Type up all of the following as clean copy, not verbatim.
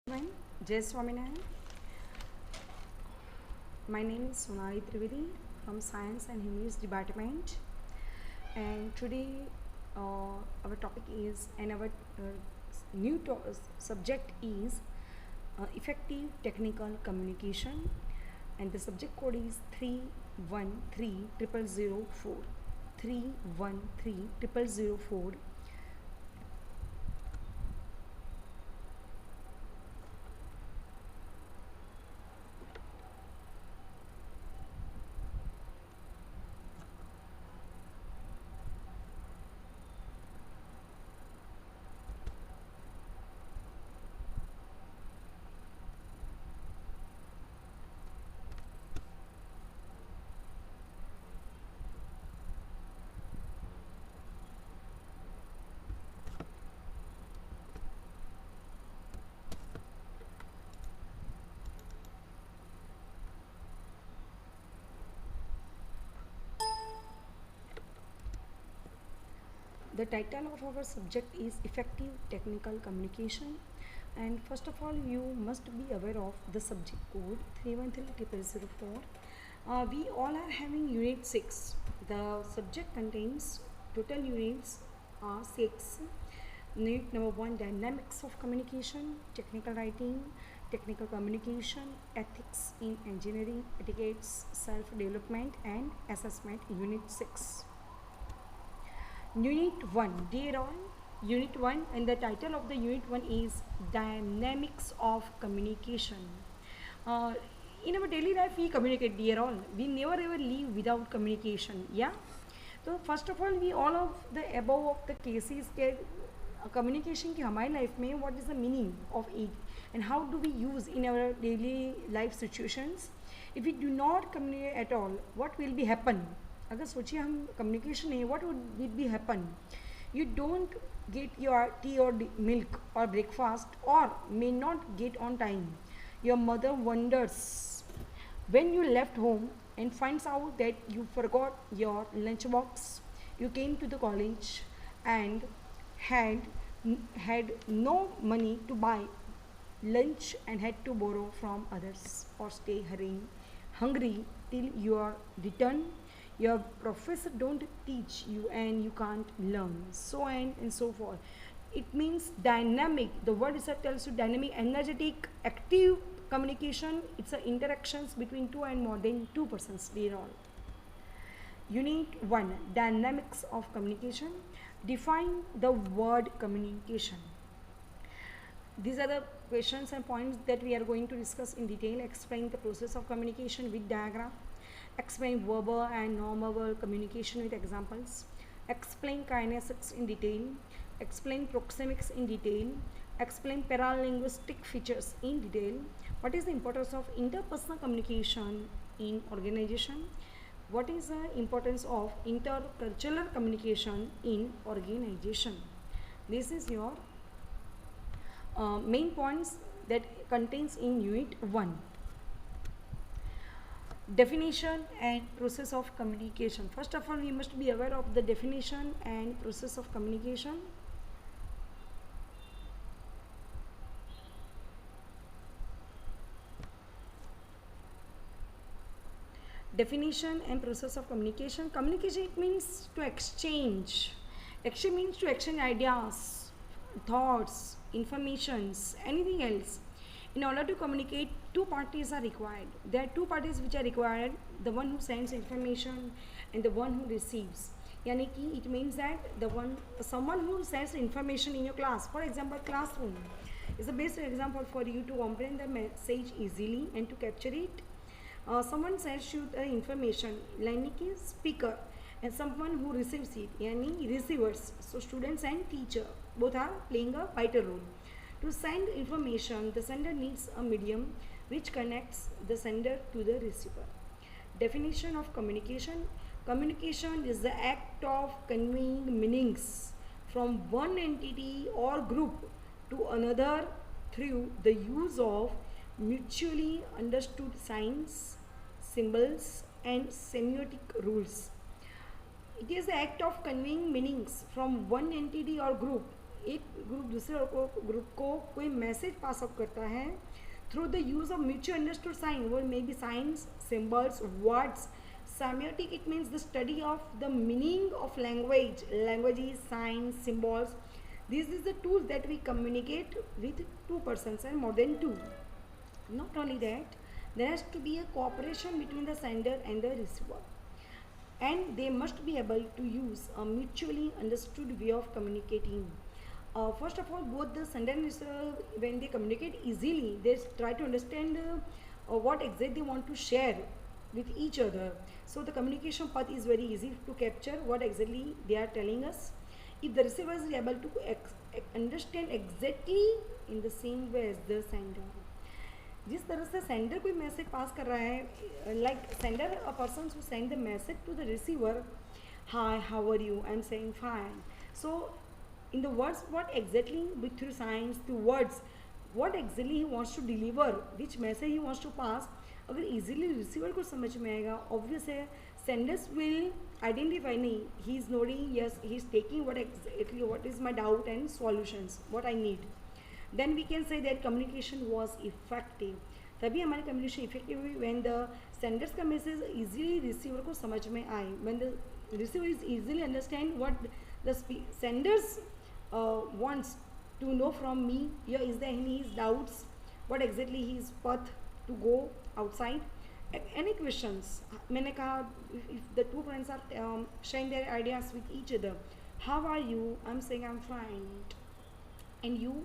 Fine. Jai Swaminarayan. My name is Sonali Trivedi from Science and Humanities Department, and today our topic is and our subject is effective technical communication, and the subject code is 3130004. 3130004. The title of our subject is effective technical communication, and first of all you must be aware of the subject code 3130004. We all are having unit 6. The subject contains total units are 6. Unit number 1, dynamics of communication, technical writing, technical communication, ethics in engineering, etiquettes, self development and assessment. Unit 6. Unit 1, dear all, Unit 1, and the title of the Unit 1 is Dynamics of Communication. In our daily life, we communicate, dear all. We never ever live without communication, yeah? So, first of all, we all of the above of the cases get communication की हमारी life में what is the meaning of it and how do we use in our daily life situations. If we do not communicate at all, what will be happen? अगर सोचिए हम communication है, what would it be happen? You don't get your tea or milk or breakfast or may not get on time. Your mother wonders when you left home and finds out that you forgot your lunch box. You came to the college and had no money to buy lunch and had to borrow from others or stay hungry till your return. Your professor don't teach you and you can't learn, so and so forth. It means dynamic. The word itself tells you dynamic, energetic, active communication. It's a interactions between two and more than two persons, dear all. Unit 1, dynamics of communication. Define the word communication. These are the questions and points that we are going to discuss in detail. Explain the process of communication with diagram. Explain verbal and non-verbal communication with examples. Explain kinesics in detail. Explain proxemics in detail. Explain paralinguistic features in detail. What is the importance of interpersonal communication in organization? What is the importance of intercultural communication in organization? This is your main points that contains in unit 1. Definition and process of communication. First of all, we must be aware of the definition and process of communication. Definition and process of communication. Communication, it means to exchange. Actually means to exchange ideas, thoughts, informations, anything else. In order to communicate, two parties are required. There are two parties which are required, the one who sends information and the one who receives. Yani ki it means that someone who sends information in your class, for example classroom, is the best example for you to comprehend the message easily and to capture it. Someone sends you the information, yani ki speaker, and someone who receives it, yani receivers. So students and teacher both are playing a vital role. To send information, the sender needs a medium which connects the sender to the receiver. Definition of communication. Communication is the act of conveying meanings from one entity or group to another through the use of mutually understood signs, symbols and semiotic rules. It is the act of conveying meanings from one entity or group एक group दूसरे group को कोई message pass out करता है through the use of mutual understood sign, वो may be signs, symbols, words. Semiotic, it means the study of the meaning of language, languages, signs, symbols. This is the tools that we communicate with two persons and more than two. Not only that, there has to be a cooperation between the sender and the receiver, and they must be able to use a mutually understood way of communicating. First of all, both the sender and receiver, when they communicate easily, they try to understand what exactly they want to share with each other. So the communication path is very easy to capture what exactly they are telling us. If the receiver is able to understand exactly in the same way as the sender, जिस तरह से sender कोई message पास कर रहा है, like sender a person who send the message to the receiver, hi how are you, I am saying fine. So in the words what exactly with through signs through words what exactly he wants to deliver, which message he wants to pass, अगर easily receiver को समझ में आएगा, obvious है Sanders will identify, नहीं he is noting, yes he is taking what exactly what is my doubt and solutions what I need. Then we can say that communication was effective. तभी हमारी communication effective हुई when the senders का message easily receiver को समझ में आए, when the receiver is easily understand what the senders wants to know from me, या is there any doubts, what exactly his path to go outside, any questions. मैंने कहा if the two friends are sharing their ideas with each other, how are you, I'm saying I'm fine, and you,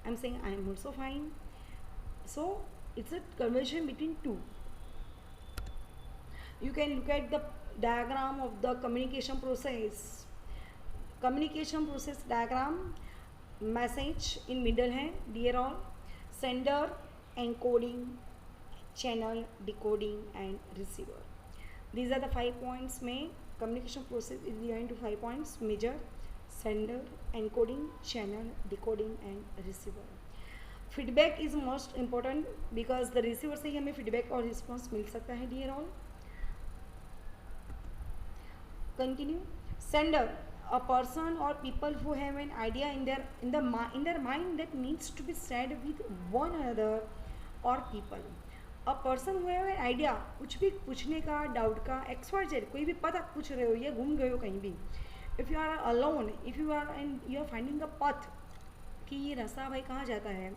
I'm saying I am also fine. So it's a conversation between two. You can look at the diagram of the communication process. Communication process diagram, message in middle है, dear all, sender, encoding, channel, decoding and receiver. These are the 5 points में communication process is divided into 5 points major: sender, encoding, channel, decoding and receiver. Feedback is most important because the receiver से ही हमें feedback और response मिल सकता है, dear all. Continue. Sender, a person or people who have an idea in their mind that needs to be shared with one another or people. A person who have an idea, कुछ भी पूछने का, doubt का, XYZ, कोई भी पता पूछ रहे हो या घूम गए हो कहीं भी, if you are alone, if you are and you are finding a path कि ये रास्ता भाई कहाँ जाता है,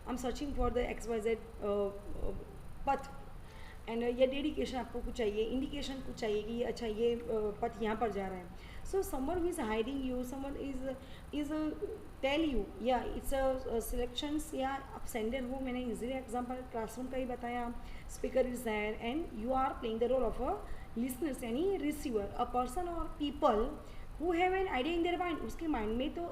I'm searching for the XYZ path, and ये डेडिकेशन आपको कुछ चाहिए, इंडिकेशन कुछ चाहिए कि अच्छा ये पथ यहाँ पर जा रहा है. So someone who is hiding you, someone is tell you, या इट्स सिलेक्शंस, या आप सेंडर हो, मैंने इजीली एग्जांपल क्लासरूम का ही बताया, speaker is there and you are playing the role of a listeners यानी रिसीवर. अ पर्सन और people who have an idea in their mind, उसके माइंड में तो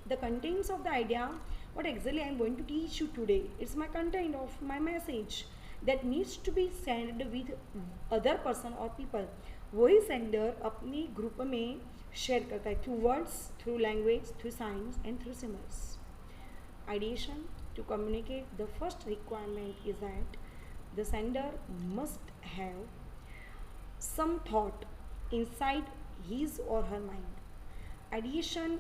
the contents of the idea, what exactly I am going to teach you today, it's my content of my message that needs to be sent with other person or people. वही sender अपनी group में share करता है through words, through language, through science and through symbols. Ideation, to communicate, the first requirement is that the sender must have some thought inside his or her mind. Ideation,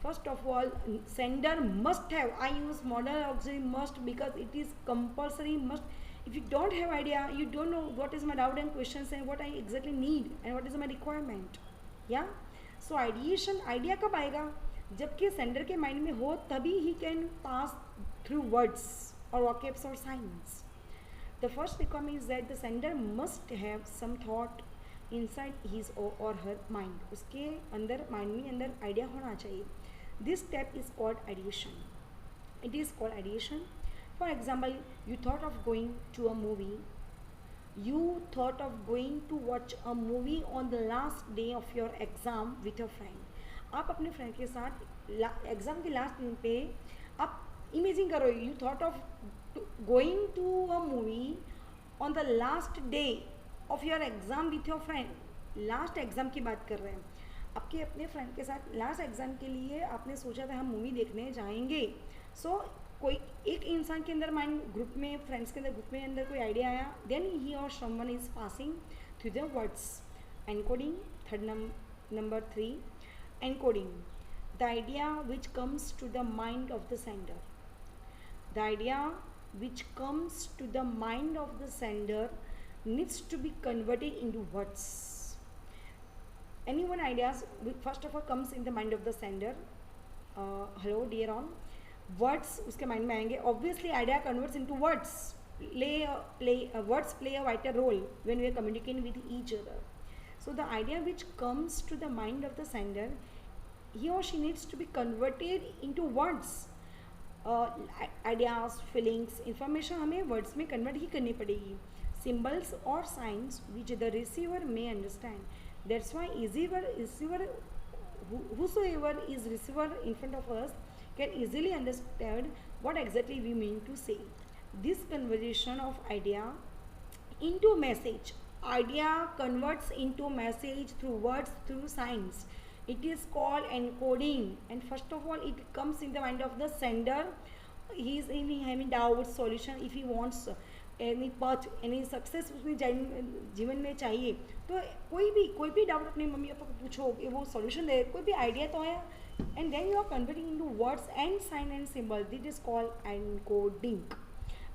first of all, sender must have, I use modal auxiliary must because it is compulsory must. If you don't have idea, you don't know what is my doubt and questions and what I exactly need and what is my requirement. Yeah, so ideation, idea कब आएगा, जबकि sender के mind में हो, तभी he can pass through words or vocabs or signs. The first requirement is that the sender must have some thought inside his or her mind. उसके अंदर mind में अंदर आइडिया होना चाहिए. This step is called ideation. It is called ideation. For example, you thought of going to a movie. You thought of going to watch a movie on the last day of your exam with your friend. आप अपने friend के साथ exam के last दिन पे आप imagine करो, you thought of going to a movie on the last day of your exam with your friend. Last exam की बात कर रहे हैं, आपके अपने फ्रेंड के साथ लास्ट एग्ज़ाम के लिए आपने सोचा था हम मूवी देखने जाएंगे. सो कोई एक इंसान के अंदर माइंड ग्रुप में, फ्रेंड्स के अंदर ग्रुप में अंदर कोई आइडिया आया, देन ही और someone is passing through the words. Encoding, third number 3, encoding. the idea which comes to the mind of the sender. The idea which comes to the mind of the sender needs to be converted into words. Any one ideas first of all comes in the mind of the sender. Hello dear on, words उसके mind में आएंगे. Obviously idea converts into words. Words play a vital role when we are communicating with each other. So the idea which comes to the mind of the sender, he or she needs to be converted into words. Ideas, feelings, information हमें words में convert ही करनी पड़ेगी. Symbols or signs which the receiver may understand. That's why whosoever is receiver in front of us can easily understand what exactly we mean to say. This conversion of idea into message. Idea converts into message through words, through signs. It is called encoding, and first of all it comes in the mind of the sender. He is having doubts, solution. If he wants any path, any success उसमें जीवन में चाहिए, तो कोई भी doubt अपनी mummy papa को पूछो कि वो सॉल्यूशन दे, कोई भी आइडिया तो है, and then you are converting into words and sign and symbol. This is called encoding.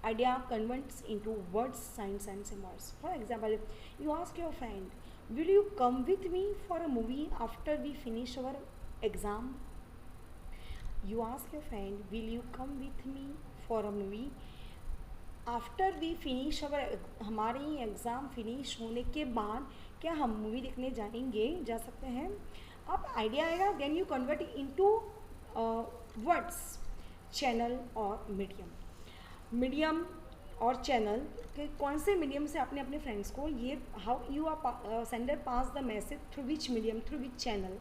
Idea converts into words, signs and symbols. For example, you ask your friend, will you come with me for a movie after we finish our exam? You ask your friend, will you come with me for a movie after we finish our, हमारी exam finish होने के बाद क्या हम movie देखने जाएंगे, जा सकते हैं. अब आइडिया आएगा, then you convert into words, channel और मीडियम और चैनल के कौन से मीडियम से आपने अपने फ्रेंड्स को, ये how you are sender pass the message through which medium, through which channel.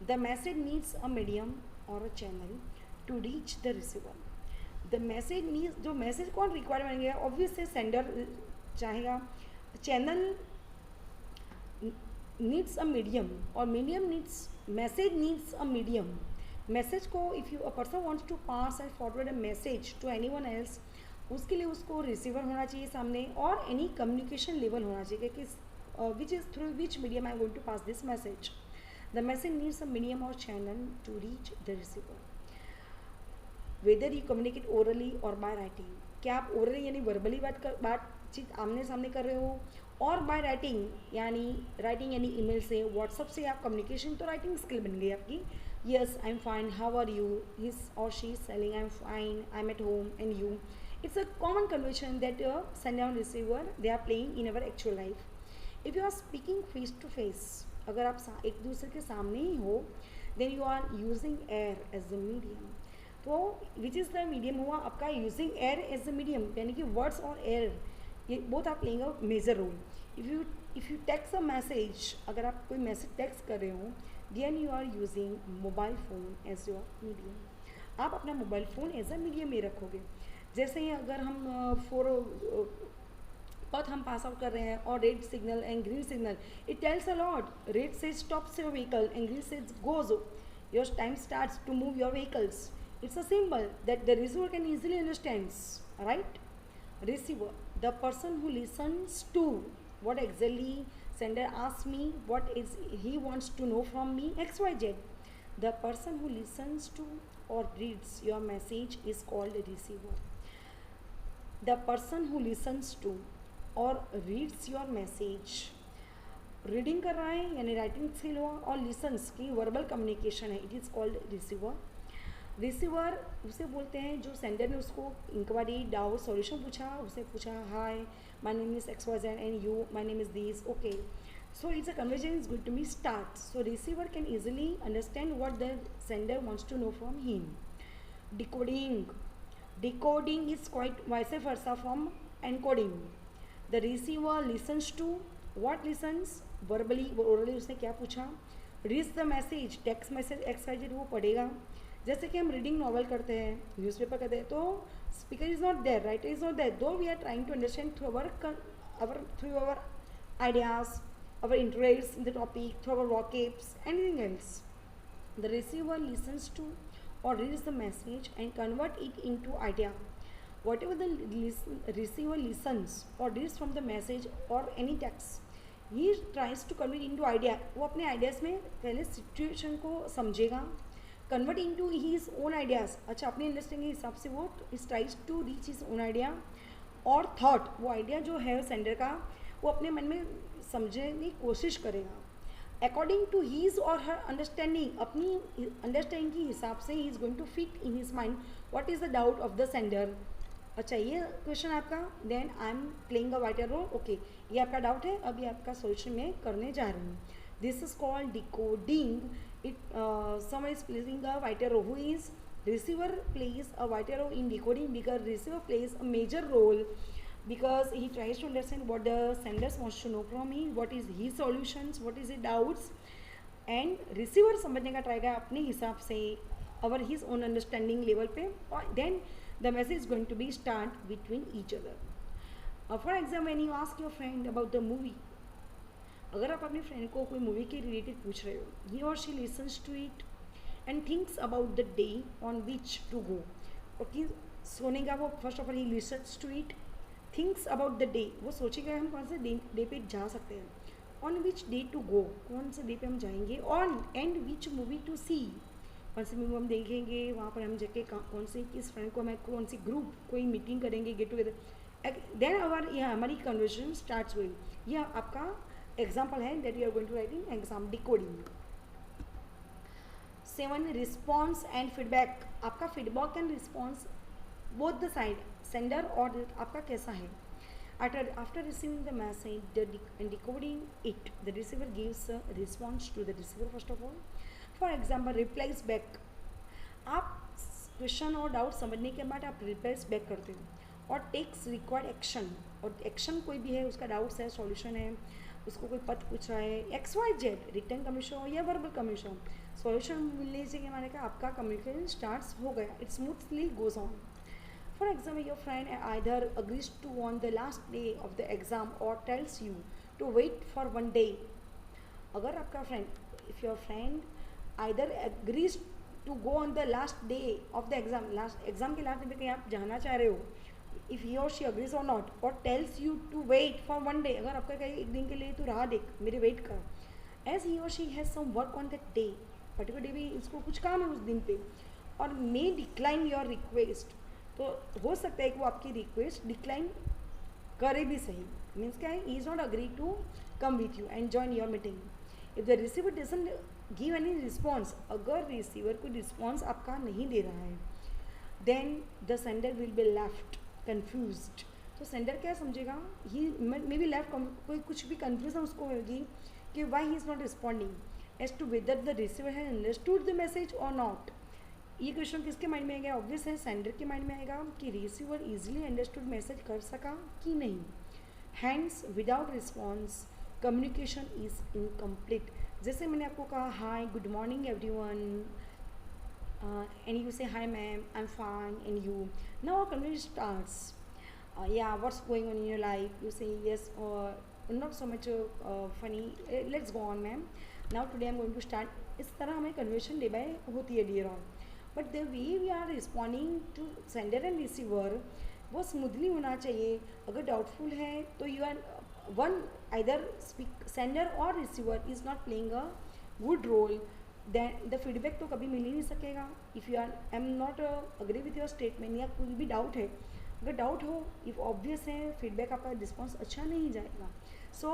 The message needs a medium और a channel to reach the receiver. The message needs, जो मैसेज कौन रिक्वायर बनेगा, obviously sender चाहेगा. Channel needs a medium और medium needs, message needs a medium. Message को if you a person wants to pass and forward a message to anyone else, उसके लिए उसको receiver होना चाहिए सामने, और एनी कम्युनिकेशन लेवल होना चाहिए कि which is through which medium I am going to pass this message. The message needs a medium और channel to reach the receiver. Whether you communicate orally और बाय राइटिंग, क्या आप orally यानी verbally बातचीत आमने सामने कर रहे हो, और बाय राइटिंग यानी ईमेल से, व्हाट्सअप से आप कम्युनिकेशन, तो राइटिंग स्किल बन गई आपकी. Yes I am fine, how are you, his और she is selling, I am fine, I am at home, and you. It's a common conversation that sender and receiver they are playing in our actual life. If you are speaking face to face, अगर आप एक दूसरे के सामने ही हो, then you are using air as the medium. तो which is the medium हुआ आपका, using air as the medium, यानी कि वर्ड्स और एयर ये बोथ आप playing a major role. If you text a message, अगर आप कोई मैसेज टेक्स्ट कर रहे हो, then you are using mobile phone as your medium. आप अपना mobile phone as a medium में रखोगे. जैसे ही अगर हम पथ हम पास आउट कर रहे हैं और red signal and green signal, it tells a lot. Red says stops your vehicle and green says goes, your time starts to move your vehicles. It's a symbol that the receiver can easily understand, right? Receiver, the person who listens to what exactly sender asks me, what is he wants to know from me, XYZ. The person who listens to or reads your message is called a receiver. The person who listens to or reads your message, reading कर रहा है यानी writing skill हुआ, और lessons की verbal communication है, it is called receiver. Receiver उसे बोलते हैं जो सेंडर ने उसको इंक्वायरी, डाउट, सॉल्यूशन पूछा, उसे पूछा hi my name is XYZ and you, my name is this, okay, so it's a conversation is good to me start. So receiver can easily understand what the sender wants to know from him. Decoding is quite vice versa from encoding. The receiver listens to, what listens, verbally, orally उसने क्या पूछा, reads the message, text message XYZ वो पढ़ेगा. जैसे कि हम reading novel करते हैं, न्यूज़पेपर करते हैं, तो speaker is not there, writer is not there, though we are trying to understand through our ideas, our interest in the topic, through our vocabs, anything else. The receiver listens to or reads the message and convert it into idea. Whatever the receiver listens or reads from the message or any text, he tries to convert into idea. वो अपने ideas में पहले situation को समझेगा, convert into his own ideas, अच्छा अपनी understanding के हिसाब से वो इस tries to reach his own idea और थॉट, वो आइडिया जो है सेंडर का वो अपने मन में समझने की कोशिश करेगा अकॉर्डिंग टू हीज और हर अंडरस्टैंडिंग, अपनी अंडरस्टैंडिंग के हिसाब से ही is going to fit in his mind what is the doubt of the sender. अच्छा ये क्वेश्चन आपका, then I am playing a waiter role, okay ये आपका डाउट है, अभी आपका सोल्यूशन में करने जा रही हूँ। This is called decoding it, some is playing a waiter role, who is receiver plays a vital role in decoding because receiver plays a major role because he tries to understand what the senders wants to know from me, what is his solutions, what is his doubts, and receiver समझने का try करेगा अपने हिसाब से और his own understanding level पे, और then the message is going to be start between each other. For example, when you ask your friend about the movie, अगर आप अपने फ्रेंड को कोई मूवी के रिलेटेड पूछ रहे हो, he or she listens to it and thinks about the day on which to go, okay सोने का वो first of all he listens to it, thinks about the day, वो सोचेगा हम कौन से डे पे जा सकते हैं, on which day to go, कौन से डे पे हम जाएंगे, on and which movie to see, कौन सी मूवी हम देखेंगे, वहाँ पर हम जाके कौन से किस फ्रेंड को, हमें कौन सी ग्रुप कोई मीटिंग करेंगे, गेट टुगेदर, देन आवर यह हमारी कन्वर्सेशन स्टार्ट्स हुई। यह आपका एग्जाम्पल है that you are going to write in exam decoding. 7 response and feedback, आपका feedback and response both the side sender और आपका कैसा है। After receiving the message and decoding it, the receiver gives response to the receiver first of all, for example replies back, आप question और doubt समझने के बाद आप रिप्लाइज बैक करते हो और टेक्स रिक्वायर्ड एक्शन, और एक्शन कोई भी है, उसका डाउट्स है, सॉल्यूशन है, उसको कोई पद पूछ रहा है, X Y Z, return communication हो या वर्बल कम्युनिकेशन, सॉल्यूशन मिलने से क्या माने का आपका कम्युनिकेशन स्टार्ट्स हो गया, it smoothly goes on. For example your friend either agrees to on the last day of the exam और tells you to wait for 1 day, अगर आपका friend, if your friend either agrees to go on the last day of the exam, last exam के last day पे कहीं आप जाना चाह रहे हो, इफ़ ही और शी अग्रीज और नॉट, और tells you to wait for 1 day, अगर आपका कहीं एक दिन के लिए तू राह देख, मेरे वेट कर, एज ही और she has some work on that day, particular day भी इसको कुछ काम है उस दिन पे, और मे डिक्लाइन योर रिक्वेस्ट, तो हो सकता है कि वो आपकी रिक्वेस्ट डिक्लाइन करे भी सही, मीन्स क्या है, he is not agree to come with you and join your meeting. If the receiver doesn't give any response, अगर रिसीवर कोई रिस्पॉन्स आपका नहीं दे रहा है, then the sender will be left confused, तो सेंडर क्या समझेगा, ही मे बी लेफ्ट, कोई कुछ भी कन्फ्यूजन उसको होगी कि why he is not responding as to whether the receiver has understood the message और नॉट। ये क्वेश्चन किसके माइंड में आएगा, ऑब्वियस है सेंडर के माइंड में आएगा कि रिसीवर इजीली अंडरस्टूड मैसेज कर सका कि नहीं, hands without response communication is incomplete. जैसे मैंने आपको कहा high good morning everyone, and you say hi ma'am, I'm fine, and you, now our conversation starts, yeah, what's going on in your life, you say yes or not so much funny, let's go on ma'am, now today I'm going to start, इस तरह हमें conversation day by होती है dear on, but the way we are responding to sender and receiver वो smoothly होना चाहिए। अगर doubtful है तो you are one either speak sender और receiver is not playing a good role, then the feedback तो कभी मिल ही नहीं सकेगा। If you are am not agree with your statement या कोई भी डाउट है, अगर डाउट हो इफ़ ऑब्वियस है फीडबैक आपका रिस्पॉन्स अच्छा नहीं जाएगा। सो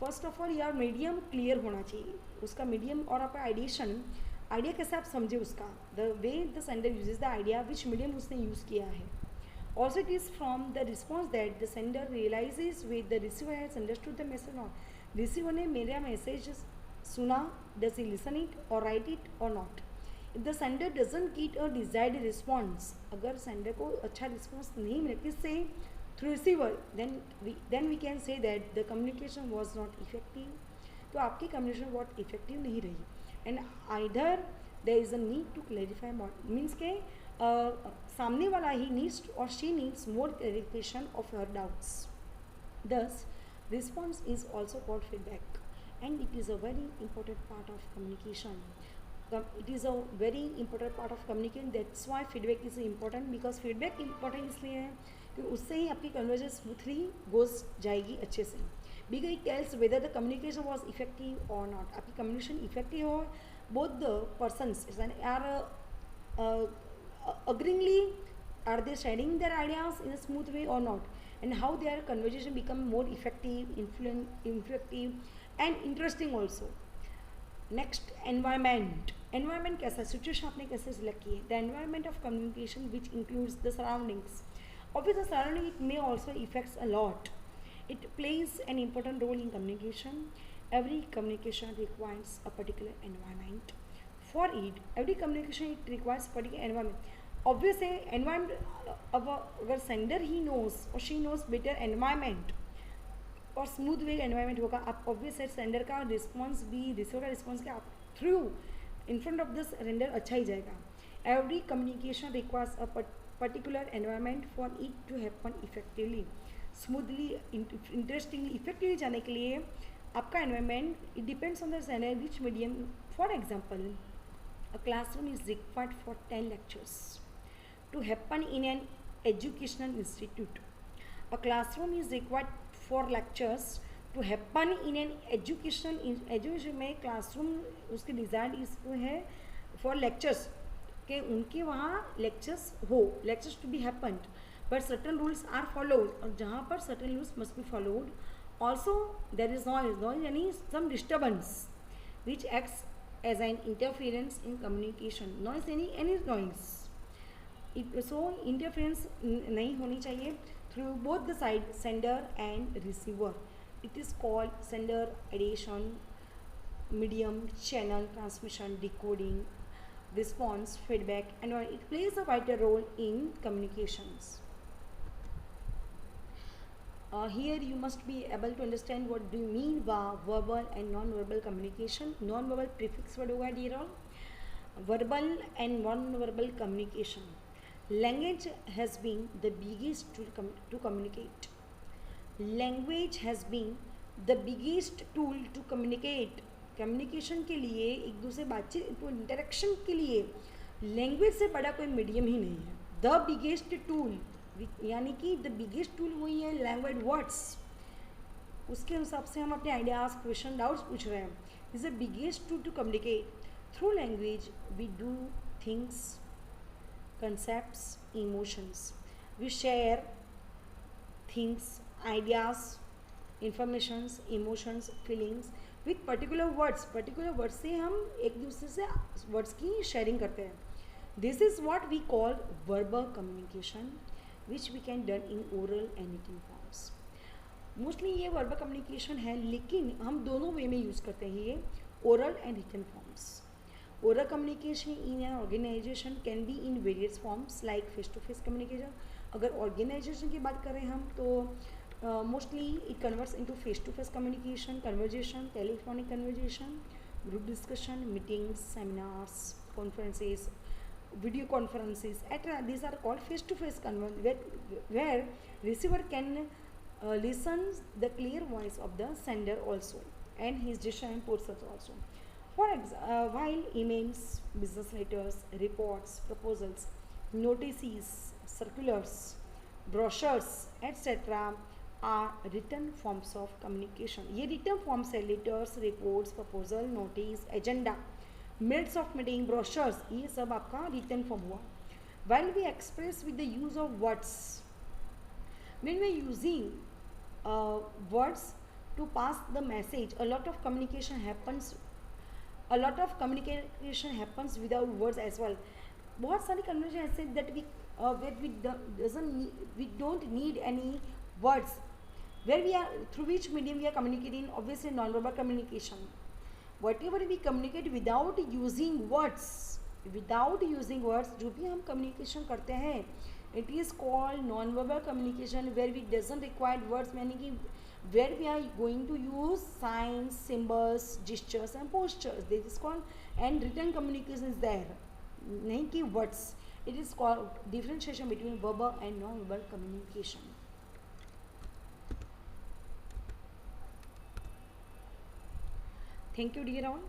फर्स्ट ऑफ ऑल यार मीडियम क्लियर होना चाहिए, उसका मीडियम और आपका आइडिएशन, आइडिया कैसे आप समझे उसका, the way the sender uses the idea which medium उसने यूज़ किया है। Also it is from the response that the sender realises with the receiver has understood the message not, receiver ने मेरा message सुना, डज ही लिसन इट और write it और not. If the sender doesn't get a desired response, अगर sender को अच्छा response नहीं मिले किससे, through receiver, then we can say that the communication was not effective, तो आपकी कम्युनिकेशन बहुत इफेक्टिव नहीं रही, and either there is a need to clarify more, means के सामने वाला ही नीड्स और she needs more clarification of her doubts. Thus, response is also called feedback, and it is a very important part of communication. It is a very important part of communication. That's why feedback is important, because feedback important इसलिए है कि उससे ही आपकी conversation smoothly goes जाएगी अच्छे से, because it tells whether the communication was effective और not. आपकी कम्युनिकेशन इफेक्टिव हो, both the persons are uh, agreeingly, are they sharing their ideas in a smooth way or not, and how their conversation become more effective, effective and interesting also. Next environment, environment कैसा, situation आपने कैसे select की है, the environment of communication which includes the surroundings. Obviously, the surrounding it may also affects a lot. It plays an important role in communication. Every communication requires a particular environment. For it, every communication it requires particular environment. Obviously, environment अगर sender he knows or she knows better environment और smooth way environment होगा, आप obvious है sender का response भी receiver का response क्या through in front of the sender अच्छा ही जाएगा. Every communication requires a particular environment for it to happen effectively, smoothly, interestingly, effectively जाने के लिए आपका environment it depends on the sender which medium. For example, a classroom is required for 10 lectures to happen in an educational institute. A classroom is required for lectures to happen in an education में classroom उसके design इसको है for lectures के उनके वहाँ lectures हो, lectures to be happened, but certain rules are followed, और जहाँ पर certain rules must be followed. Also there is noise यानी some disturbance which acts as an interference in communication. Noise यानी any noise, so interference नहीं होनी चाहिए through both the side sender and receiver. It is called sender addition, medium, channel, transmission, decoding, response, feedback, and it plays a vital role in communications. Here you must be able to understand what do you mean by verbal and non-verbal communication. Non-verbal prefix word होगा dear all. Verbal and non-verbal communication. Language has been the biggest tool to communicate. Language has been the biggest tool to communicate. Communication के लिए, एक दूसरे बातचीत interaction के लिए language से बड़ा कोई मीडियम ही नहीं है. द बिगेस्ट टूल यानी कि द बिगेस्ट टूल वही है लैंग्वेज वर्ड्स. उसके हिसाब से हम अपने आइडियाज, क्वेश्चन, डाउट्स पूछ रहे हैं. Is the biggest tool to communicate. Through language we do things, concepts, emotions. We share things, ideas, informations, emotions, feelings with particular words. Particular words से हम एक दूसरे से words की sharing करते हैं. This is what we call verbal communication, which we can done in oral and written forms. Mostly ये verbal communication है, लेकिन हम दोनों way में use करते हैं ये oral and written forms. Oral communication in an organization can be in various forms like face-to-face communication. अगर organization की बात करें हम तो mostly it converts into face-to-face communication, conversation, telephonic conversation, group discussion, meetings, seminars, conferences, video conferences, etc. These are called face-to-face where receiver can listen the clear voice of the sender also and his decision and process also. While emails, business letters, reports, proposals, notices, circulars, brochures, etc. are written forms of communication. ये written forms है letters, reports, proposal, notice, agenda, minutes of meeting, brochures, ये सब आपका written form हुआ. While we express with the use of words, when we are using words to pass the message, a lot of communication happens. A lot of communication happens without words as well. बहुत सारी conversation ऐसे that we don't need any words, where we are through which medium we are communicating. Obviously non-verbal communication. Whatever we communicate without using words, जो भी हम communication करते हैं, it is called non-verbal communication, where we doesn't require words, यानी कि where we are going to use signs, symbols, gestures and postures. This is called, and written communication is there, नहीं कि words. It is called differentiation between verbal and non-verbal communication. Thank you dear all.